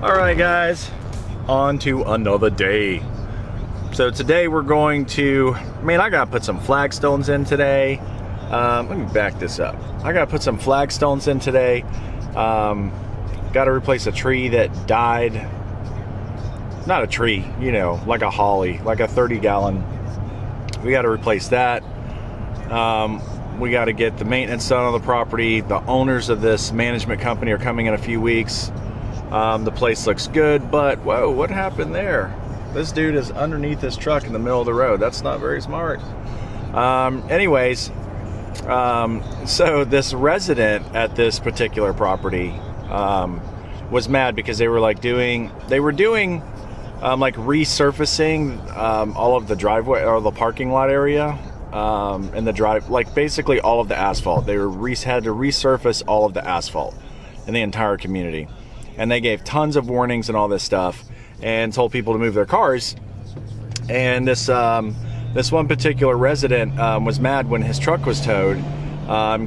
Alright guys, on to another day. So today we're going to, I gotta put some flagstones in today. Let me back this up. I gotta put some flagstones in today. Gotta replace a tree that died. Not a tree, you know, like a holly, like a 30-gallon. We gotta replace that. We gotta get the maintenance done on the property. The owners of this management company are coming in a few weeks. The place looks good, but whoa, what happened there? This dude is underneath his truck in the middle of the road. That's not very smart. Anyways, so this resident at this particular property was mad because they were doing like resurfacing all of the driveway or the parking lot area and the drive, like basically all of the asphalt. They had to resurface all of the asphalt in the entire community. And they gave tons of warnings and all this stuff and told people to move their cars. And this one particular resident was mad when his truck was towed.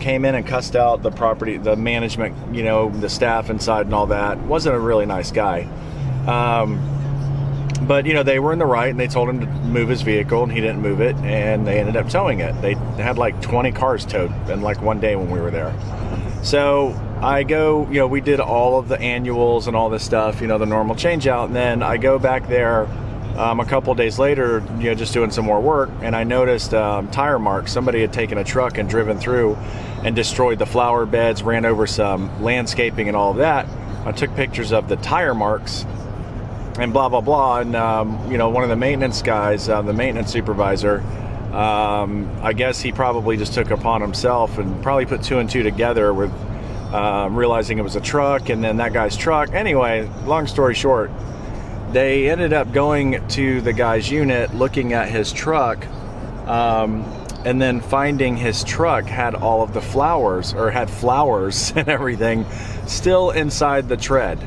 Came in and cussed out the property, the management, you know, the staff inside and all that. Wasn't a really nice guy. But, you know, they were in the right and they told him to move his vehicle and he didn't move it and they ended up towing it. They had like 20 cars towed in like one day when we were there. So I go, you know, we did all of the annuals and all this stuff, you know, the normal change out. And then I go back there a couple of days later, you know, just doing some more work. And I noticed tire marks. Somebody had taken a truck and driven through and destroyed the flower beds, ran over some landscaping and all of that. I took pictures of the tire marks and blah, blah, blah. And, you know, one of the maintenance guys, the maintenance supervisor, I guess he probably just took upon himself and probably put two and two together with realizing it was a truck and then that guy's truck. Anyway, long story short, they ended up going to the guy's unit, looking at his truck, and then finding his truck had all of the flowers, or had flowers and everything still inside the tread.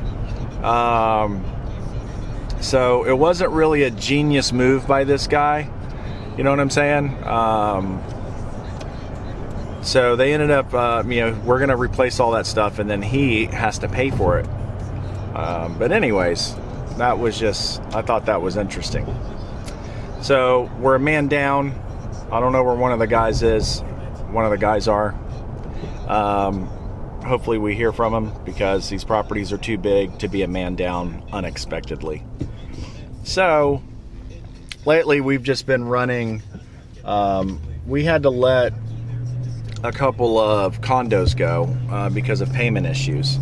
So it wasn't really a genius move by this guy. You know what I'm saying? So they ended up, you know, we're going to replace all that stuff and then he has to pay for it. But anyways, that was just, I thought that was interesting. So we're a man down. I don't know where one of the guys is. One of the guys are. Hopefully we hear from him because these properties are too big to be a man down unexpectedly. So lately we've just been running, we had to let a couple of condos go because of payment issues.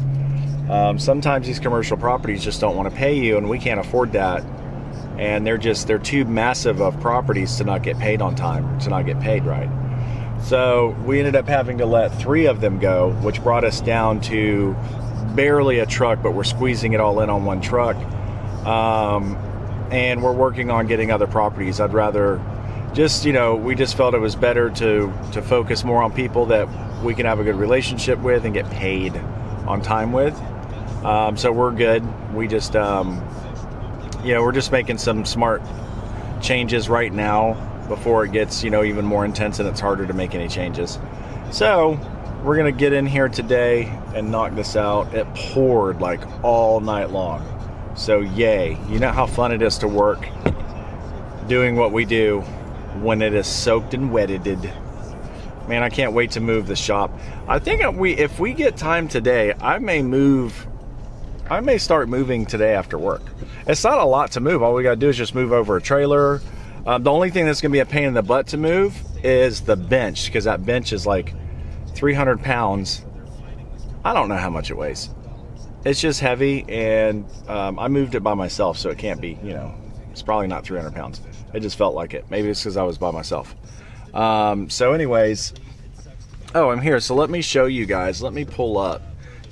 Sometimes these commercial properties just don't want to pay you and we can't afford that. And they're too massive of properties to not get paid on time, to not get paid right. So we ended up having to let 3 of them go, which brought us down to barely a truck, but we're squeezing it all in on one truck. And we're working on getting other properties. I'd rather just, you know, we just felt it was better to focus more on people that we can have a good relationship with and get paid on time with. So we're good. We just, you know, we're just making some smart changes right now before it gets, you know, even more intense and it's harder to make any changes. So we're going to get in here today and knock this out. It poured like all night long. So yay. You know how fun it is to work doing what we do when it is soaked and wetted. Man, I can't wait to move the shop. I think if we get time today, I may start moving today after work. It's not a lot to move. All we got to do is just move over a trailer. The only thing that's going to be a pain in the butt to move is the bench, because that bench is like 300 pounds. I don't know how much it weighs. It's just heavy, and I moved it by myself, so it can't be, you know, it's probably not 300 pounds. It just felt like it. Maybe it's because I was by myself. So anyways, oh, I'm here. So let me show you guys. Let me pull up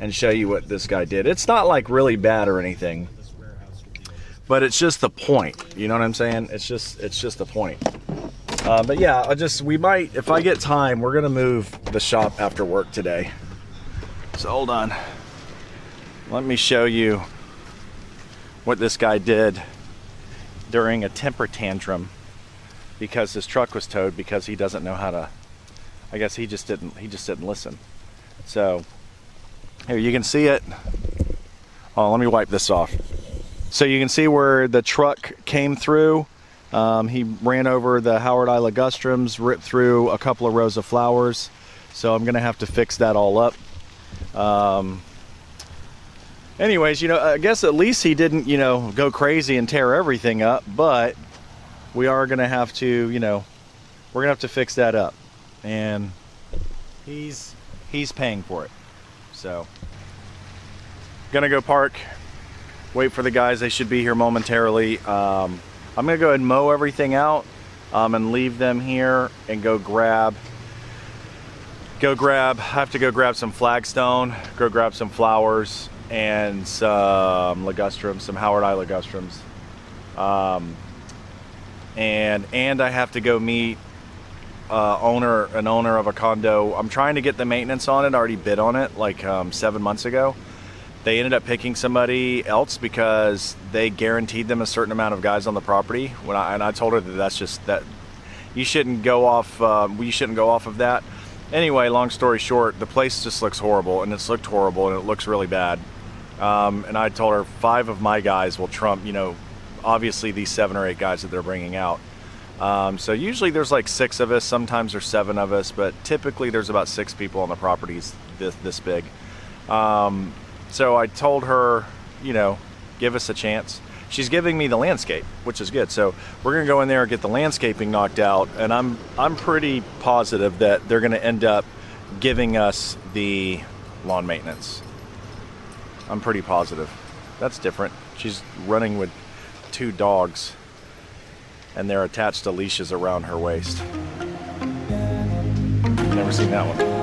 and show you what this guy did. It's not like really bad or anything, but it's just the point. You know what I'm saying? It's just the point. But yeah, we might, if I get time, we're gonna move the shop after work today. So hold on. Let me show you what this guy did during a temper tantrum because his truck was towed because he doesn't know how to, I guess he just didn't listen. So here you can see it Oh, let me wipe this off. So you can see where the truck came through. He ran over the Howard I ligustrums, ripped through a couple of rows of flowers. So I'm gonna have to fix that all up. Anyways, you know, I guess at least he didn't, you know, go crazy and tear everything up, but we are gonna have to, you know, we're gonna have to fix that up. And he's paying for it. So gonna go park, wait for the guys. They should be here momentarily. I'm gonna go ahead and mow everything out and leave them here and go grab, I have to go grab some flagstone, go grab some flowers and some ligustrums, some Howard I ligustrums. And I have to go meet an owner of a condo. I'm trying to get the maintenance on it. I already bid on it like 7 months ago. They ended up picking somebody else because they guaranteed them a certain amount of guys on the property. And I told her that that's just that you shouldn't go off. We shouldn't go off of that. Anyway, long story short, the place just looks horrible, and it's looked horrible, and it looks really bad. And I told her 5 of my guys will trump, you know, obviously these 7 or 8 guys that they're bringing out. So usually there's like 6 of us, sometimes there's 7 of us, but typically there's about 6 people on the properties this big. So I told her, you know, give us a chance. She's giving me the landscape, which is good. So we're gonna go in there and get the landscaping knocked out, and I'm pretty positive that they're gonna end up giving us the lawn maintenance. I'm pretty positive. That's different. She's running with 2 dogs, and they're attached to leashes around her waist. Never seen that one.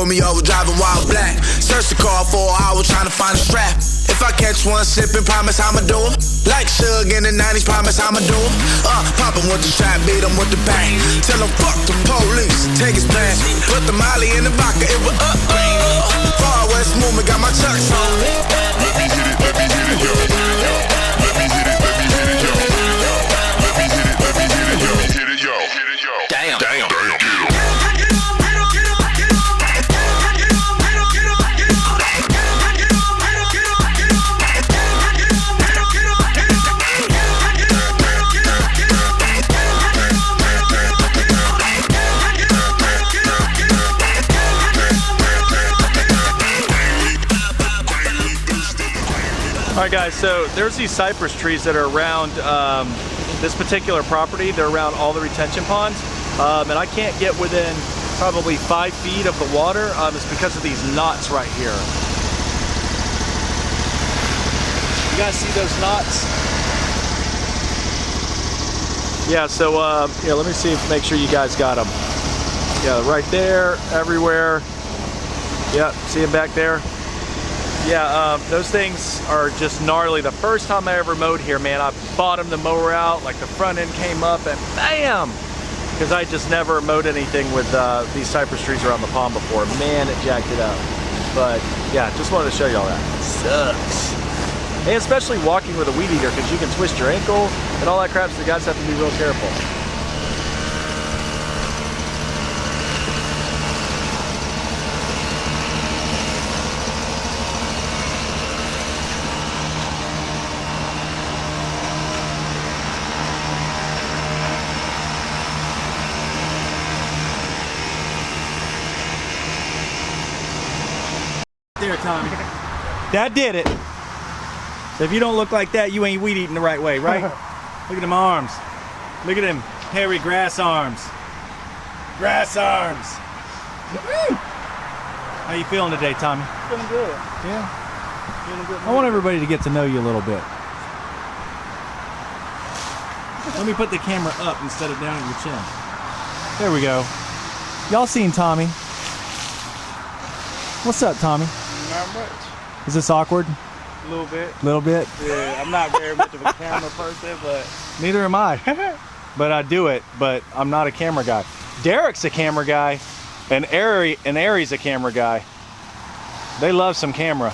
pulled me over driving while black. Search the car for an hour trying to find a strap. If I catch one slipping, promise I'ma do it. Like Suge in the 90s, promise I'ma do it. Poppin' with the strap, beat him with the bang. Tell him fuck the police, take his plans. Put the molly in the vodka, it was Far West movement, got my chucks on. Let me hit it, let me hit it, yo. Let me hit it, let me hit it, yo. Let me hit it, let me hit it, yo. Let me hit it, yo. Damn, damn, damn, get him. All right, guys, so there's these cypress trees that are around this particular property. They're around all the retention ponds, and I can't get within probably 5 feet of the water. It's because of these knots right here. You guys see those knots? Yeah, so yeah, let me see, make sure you guys got them. Yeah, right there, everywhere. Yeah, see them back there? Yeah, those things are just gnarly. The first time I ever mowed here, man, I bottomed the mower out, like the front end came up and bam! Because I just never mowed anything with these cypress trees around the pond before. Man, it jacked it up. But yeah, just wanted to show you all that. It sucks. And especially walking with a weed eater, because you can twist your ankle and all that crap, so you guys have to be real careful. There, Tommy. That did it. If you don't look like that, you ain't weed eating the right way, right? Look at them arms. Look at them hairy grass arms. Grass arms. How you feeling today, Tommy? Feeling good. Yeah? Feeling good. I want everybody to get to know you a little bit. Let me put the camera up instead of down at your chin. There we go. Y'all seen Tommy? What's up, Tommy? Not much. Is this awkward? A little bit. A little bit? Yeah, I'm not very much of a camera person, but Neither am I. But I do it, but I'm not a camera guy. Derek's a camera guy, and Ari's a camera guy. They love some camera.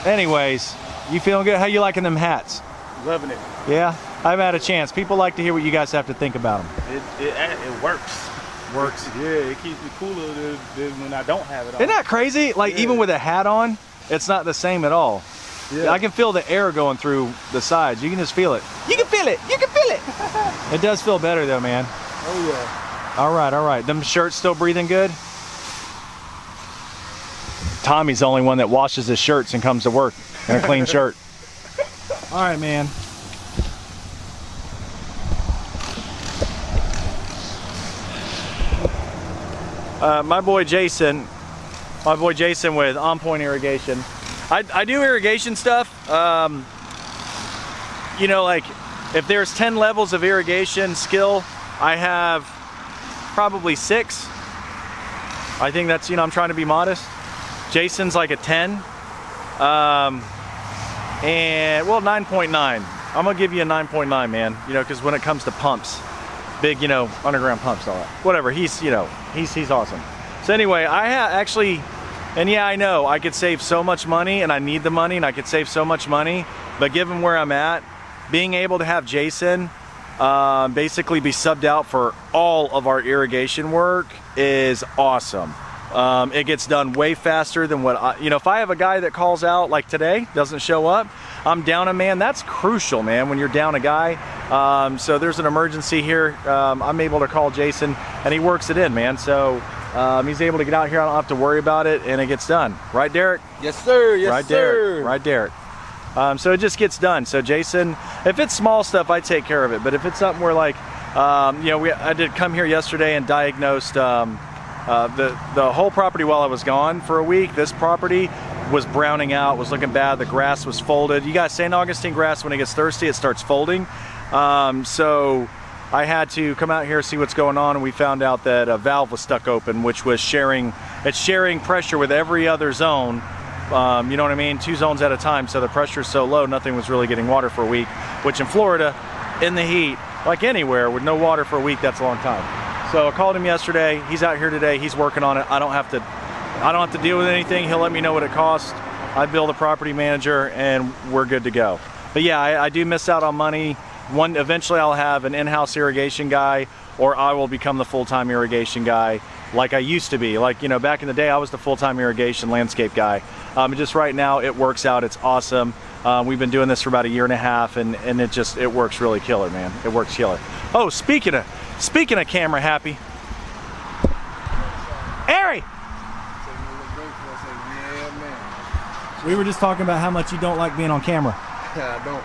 Anyways, you feeling good? How you liking them hats? loving it. Yeah, I haven't had a chance. People like to hear what you guys have to think about them. It works. Works. Yeah, it keeps me cooler than when I don't have it on. Isn't that crazy? Like, yeah. Even with a hat on, it's not the same at all. Yeah. I can feel the air going through the sides. You can just feel it. You can feel it. You can feel it. It does feel better though, man. Oh yeah. All right, all right. Them shirts still breathing good? Tommy's the only one that washes his shirts and comes to work in a clean shirt. All right, man. My boy Jason with On Point Irrigation. I do irrigation stuff. You know, like if there's 10 levels of irrigation skill, I have probably 6. I think that's, you know, I'm trying to be modest. Jason's like a 10. And well, 9.9. I'm gonna give you a 9.9, man. You know, because when it comes to pumps, big, you know, underground pumps, all that. Whatever. He's, you know, he's awesome. So anyway, I actually, and yeah, I know I could save so much money, and I need the money, and I could save so much money. But given where I'm at, being able to have Jason basically be subbed out for all of our irrigation work is awesome. It gets done way faster than what I, you know, if I have a guy that calls out like today, doesn't show up, I'm down a man. That's crucial, man, when you're down a guy. So there's an emergency here. I'm able to call Jason and he works it in, man. So he's able to get out here. I don't have to worry about it and it gets done. Right, Derek? Yes, sir. Yes, right, sir. Derek. Right, Derek. So it just gets done. So Jason, if it's small stuff, I take care of it. But if it's something where like, you know, I did come here yesterday and diagnosed the whole property while I was gone for a week. This property was browning out, was looking bad. The grass was folded. You guys, St. Augustine grass, when it gets thirsty, it starts folding. So I had to come out here, see what's going on, and we found out that a valve was stuck open, which was sharing pressure with every other zone. You know what I mean? 2 zones at a time, so the pressure's so low, nothing was really getting water for a week, which in Florida, in the heat, like anywhere, with no water for a week, that's a long time. So I called him yesterday. He's out here today. He's working on it. I don't have to deal with anything. He'll let me know what it costs. I bill the property manager, and we're good to go. But yeah, I do miss out on money. Eventually I'll have an in-house irrigation guy, or I will become the full-time irrigation guy like I used to be. Like, you know, back in the day, I was the full-time irrigation landscape guy. Just right now, it works out. It's awesome. We've been doing this for about a year and a half, and it works really killer, man. It works killer. Oh, speaking of camera happy, Ari. We were just talking about how much you don't like being on camera. I don't.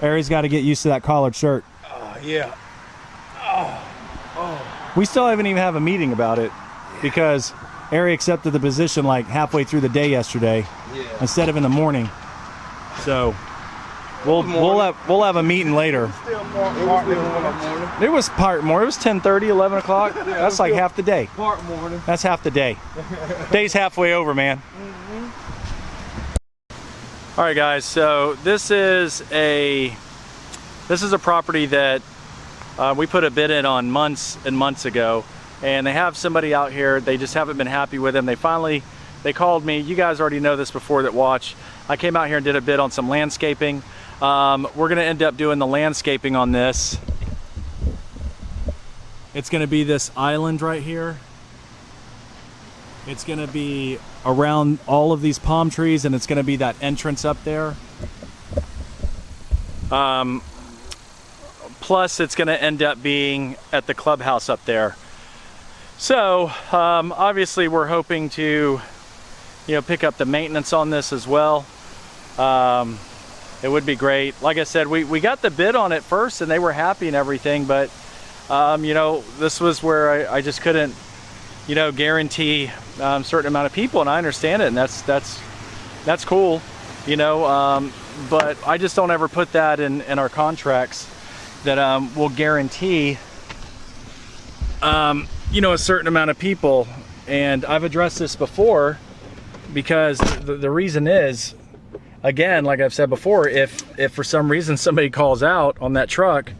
Ari's got to get used to that collared shirt. Yeah. We still haven't even have a meeting about it because Ari accepted the position like halfway through the day yesterday instead of in the morning. So we'll have a meeting later. Still morning. It was part more. It was 10:30, 11 o'clock. That's like half the day. Part morning. That's half the day. Day's halfway over, man. All right, guys. So this is a property that we put a bid in on months and months ago, and they have somebody out here. They just haven't been happy with him. They called me. You guys already know this before that watch. I came out here and did a bid on some landscaping. We're gonna end up doing the landscaping on this. It's gonna be this island right here. It's gonna be around all of these palm trees, and it's gonna be that entrance up there. Plus it's gonna end up being at the clubhouse up there. So obviously we're hoping to, you know, pick up the maintenance on this as well. It would be great. Like I said, we got the bid on it first and they were happy and everything, but you know, this was where I just couldn't, you know, guarantee certain amount of people, and I understand it, and that's cool, you know, but I just don't ever put that in our contracts that will guarantee you know, a certain amount of people. And I've addressed this before because the reason is, again, like I've said before, if for some reason somebody calls out on that truck,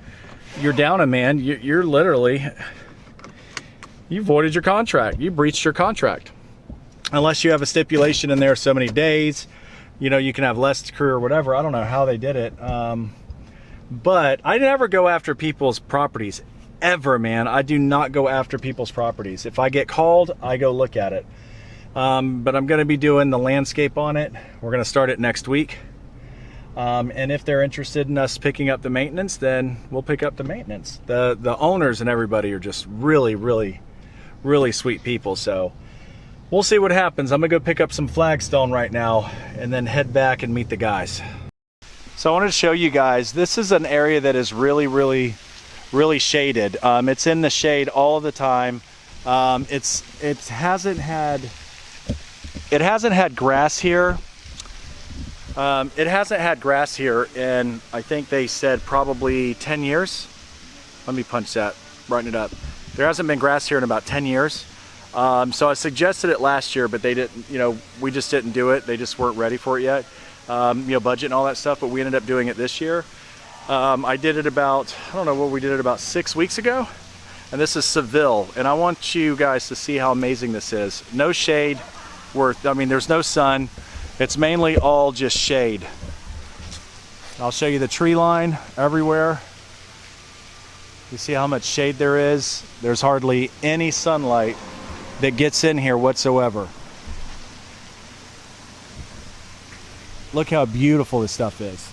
you're down a man. You're literally, you voided your contract. You breached your contract. Unless you have a stipulation in there so many days, you know, you can have less crew or whatever. I don't know how they did it. But I never go after people's properties ever, man. I do not go after people's properties. If I get called, I go look at it. But I'm going to be doing the landscape on it. We're going to start it next week. And if they're interested in us picking up the maintenance, then we'll pick up the maintenance. The owners and everybody are just really, really, really sweet people. So we'll see what happens. I'm gonna go pick up some flagstone right now and then head back and meet the guys. So I wanted to show you guys, this is an area that is really, really, really shaded. It's in the shade all of the time. It hasn't had grass here. It hasn't had grass here in, I think they said probably 10 years. Let me punch that, brighten it up. There hasn't been grass here in about 10 years. So I suggested it last year, but they didn't, you know, we just didn't do it. They just weren't ready for it yet. You know, budget and all that stuff, but we ended up doing it this year. I did it about, I don't know what we did it about 6 weeks ago. And this is Seville. And I want you guys to see how amazing this is. No shade I mean, there's no sun. It's mainly all just shade. I'll show you the tree line everywhere. You see how much shade there is? There's hardly any sunlight that gets in here whatsoever. Look how beautiful this stuff is.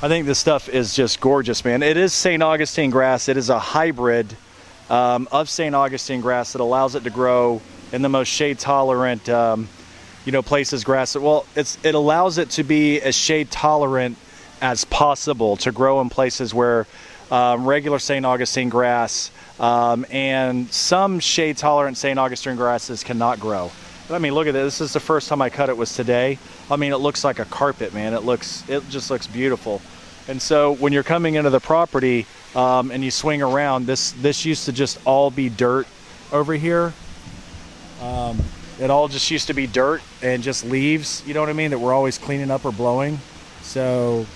I think this stuff is just gorgeous, man. It is St. Augustine grass. It is a hybrid of St. Augustine grass that allows it to grow in the most shade tolerant, you know, places grass. Well, it allows it to be as shade tolerant as possible, to grow in places where regular St. Augustine grass, and some shade tolerant St. Augustine grasses cannot grow. But I mean, look at this. This is the first time I cut it was today. I mean, it looks like a carpet, man. It just looks beautiful. And so when you're coming into the property and you swing around, this used to just all be dirt over here. It all just used to be dirt and just leaves, you know what I mean, that we're always cleaning up or blowing. So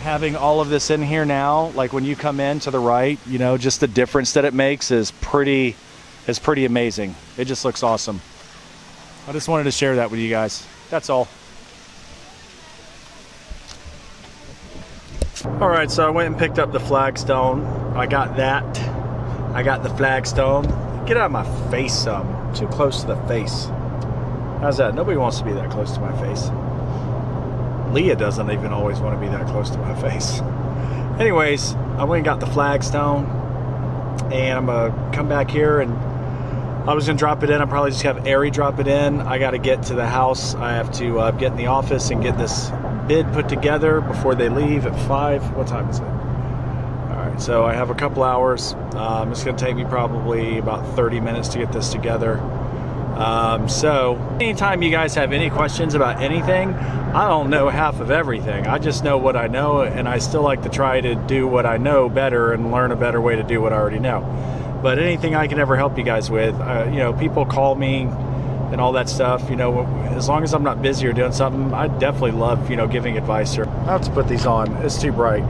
having all of this in here now, like when you come in to the right, you know, just the difference that it makes is pretty amazing. It just looks awesome. I just wanted to share that with you guys. That's all. All right, so I went and picked up the flagstone. I got that. I got the flagstone. Get out of my face some. Too close to the face. How's that? Nobody wants to be that close to my face. Leah doesn't even always want to be that close to my face. Anyways, I went and got the flagstone, and I'm gonna come back here, and I was gonna drop it in. I'll probably just have Ari drop it in. I got to get to the house. I have to get in the office and get this bid put together before they leave at 5. What time is it? Alright, so I have a couple hours. It's going to take me probably about 30 minutes to get this together. So anytime you guys have any questions about anything, I don't know half of everything. I just know what I know, and I still like to try to do what I know better and learn a better way to do what I already know. But anything I can ever help you guys with, you know, people call me and all that stuff, you know, as long as I'm not busy or doing something, I definitely love, you know, giving advice. Or I have to put these on, it's too bright.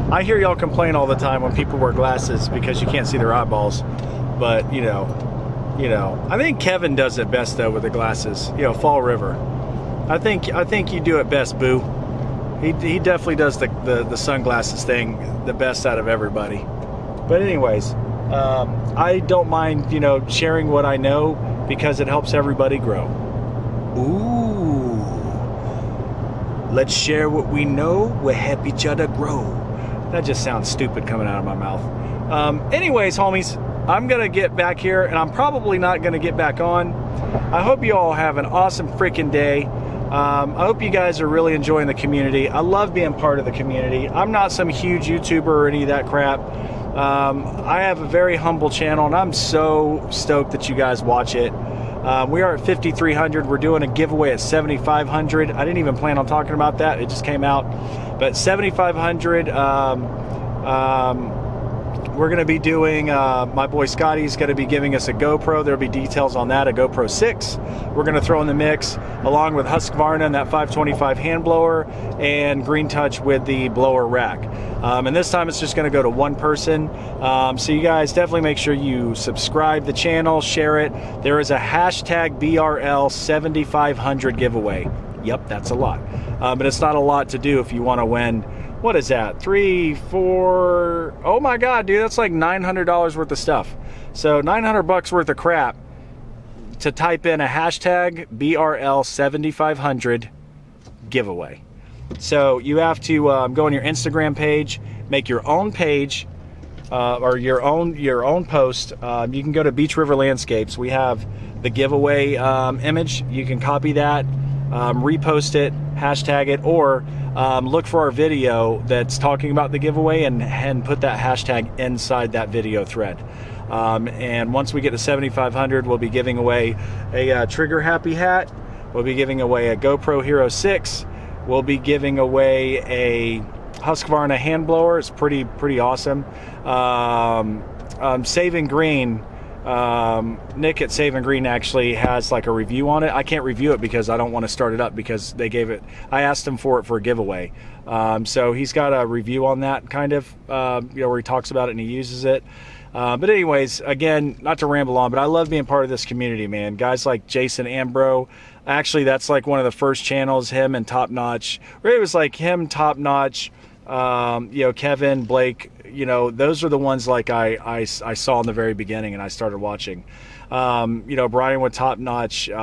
I hear y'all complain all the time when people wear glasses because you can't see their eyeballs, but you know, I think Kevin does it best though with the glasses, you know, Fall River. I think you do it best, boo. He definitely does the sunglasses thing the best out of everybody. But anyways, I don't mind, you know, sharing what I know because it helps everybody grow. Ooh. Let's share what we know. We'll help each other grow. That just sounds stupid coming out of my mouth. Anyways, homies, I'm going to get back here, and I'm probably not going to get back on. I hope you all have an awesome freaking day. I hope you guys are really enjoying the community. I love being part of the community. I'm not some huge YouTuber or any of that crap. I have a very humble channel, and I'm so stoked that you guys watch it. We are at 5,300. We're doing a giveaway at 7,500. I didn't even plan on talking about that. It just came out. But 7,500, we're going to be doing, my boy Scotty's going to be giving us a GoPro. There'll be details on that, a GoPro 6. We're going to throw in the mix along with Husqvarna and that 525 hand blower and Green Touch with the blower rack. And this time it's just going to go to one person. So you guys definitely make sure you subscribe the channel, share it. There is a hashtag BRL7500 giveaway. Yep, that's a lot. But it's not a lot to do if you want to win. What is that? 3, 4, oh my God, dude, that's like $900 worth of stuff. So 900 bucks worth of crap to type in a hashtag BRL7500 giveaway. So you have to go on your Instagram page, make your own page, or your own post. You can go to Beach River Landscapes. We have the giveaway image. You can copy that, repost it, hashtag it, or look for our video that's talking about the giveaway and put that hashtag inside that video thread. And once we get to 7,500, we'll be giving away a Trigger Happy hat. We'll be giving away a GoPro Hero 6. We'll be giving away a Husqvarna hand blower. It's pretty awesome. Saving Green, Nick at Saving Green actually has like a review on it. I can't review it because I don't want to start it up because they gave it, I asked him for it for a giveaway. So he's got a review on that kind of, you know, where he talks about it and he uses it. But anyways, again, not to ramble on, but I love being part of this community, man. Guys like Jason Ambro, actually that's like one of the first channels, him and Top Notch. It was like him, Top Notch, you know, Kevin, Blake, you know, those are the ones like I saw in the very beginning and I started watching. You know, Brian with Top Notch, you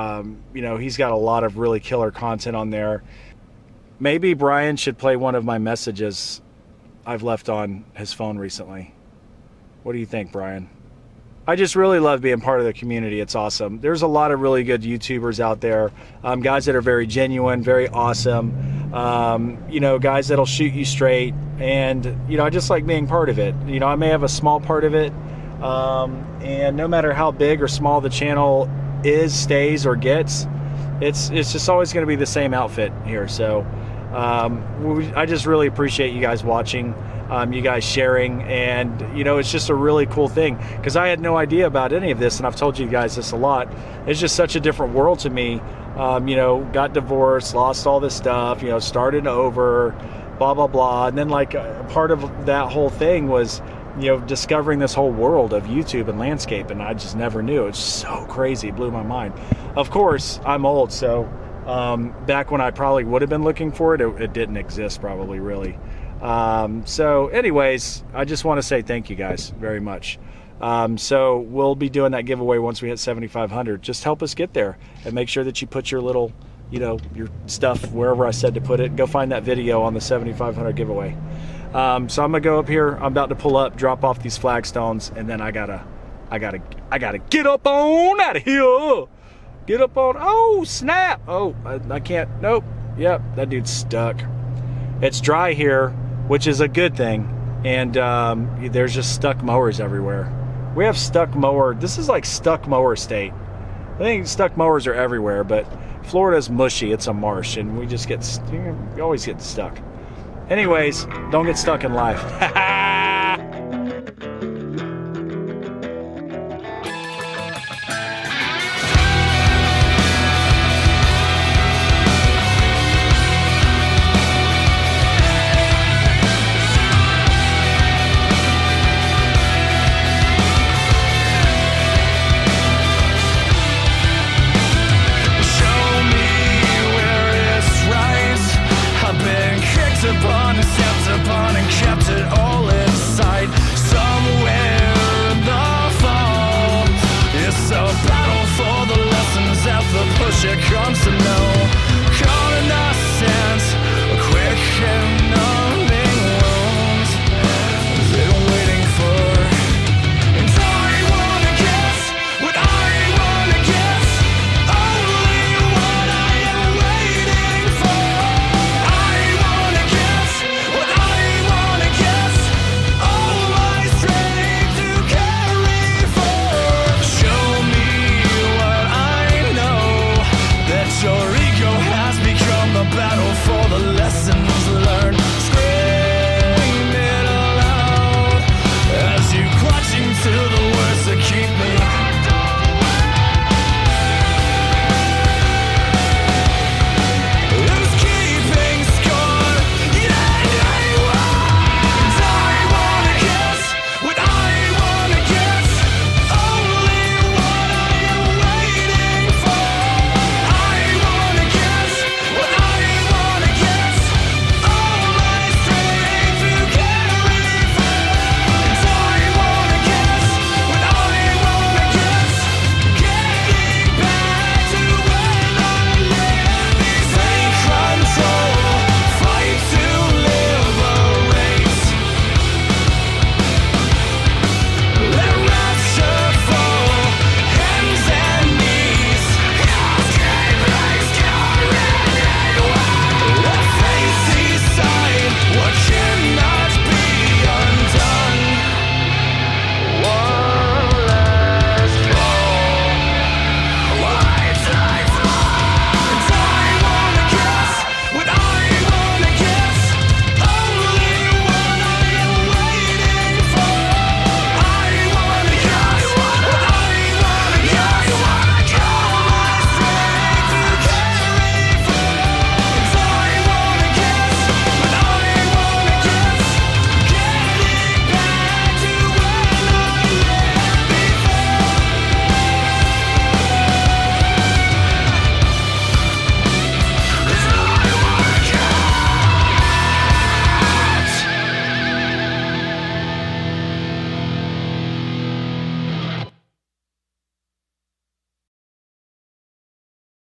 know, he's got a lot of really killer content on there. Maybe Brian should play one of my messages I've left on his phone recently. What do you think, Brian? I just really love being part of the community. It's awesome. There's a lot of really good YouTubers out there, guys that are very genuine, very awesome, you know, guys that'll shoot you straight, and you know, I just like being part of it. You know, I may have a small part of it, and no matter how big or small the channel is, stays, or gets, it's just always going to be the same outfit here. So I just really appreciate you guys watching, you guys sharing, and you know, it's just a really cool thing, because I had no idea about any of this, and I've told you guys this a lot. It's just such a different world to me. You know, got divorced, lost all this stuff, you know, started over, blah blah blah, and then like part of that whole thing was, you know, discovering this whole world of YouTube and landscape, and I just never knew. It's so crazy, it blew my mind. Of course, I'm old, so back when I probably would have been looking for it, it didn't exist probably, really. So anyways, I just want to say thank you guys very much. So we'll be doing that giveaway once we hit 7,500. Just help us get there, and make sure that you put your little, you know, your stuff wherever I said to put it. Go find that video on the 7,500 giveaway. So I'm gonna go up here. I'm about to pull up, drop off these flagstones, and then I gotta get up on out of here. Get up on. Oh snap! Oh, I can't. Nope. Yep, that dude's stuck. It's dry here, which is a good thing, and there's just stuck mowers everywhere. We have stuck mower. This is like stuck mower state. I think stuck mowers are everywhere, but Florida's mushy. It's a marsh, and we just get, we always get stuck. Anyways, don't get stuck in life.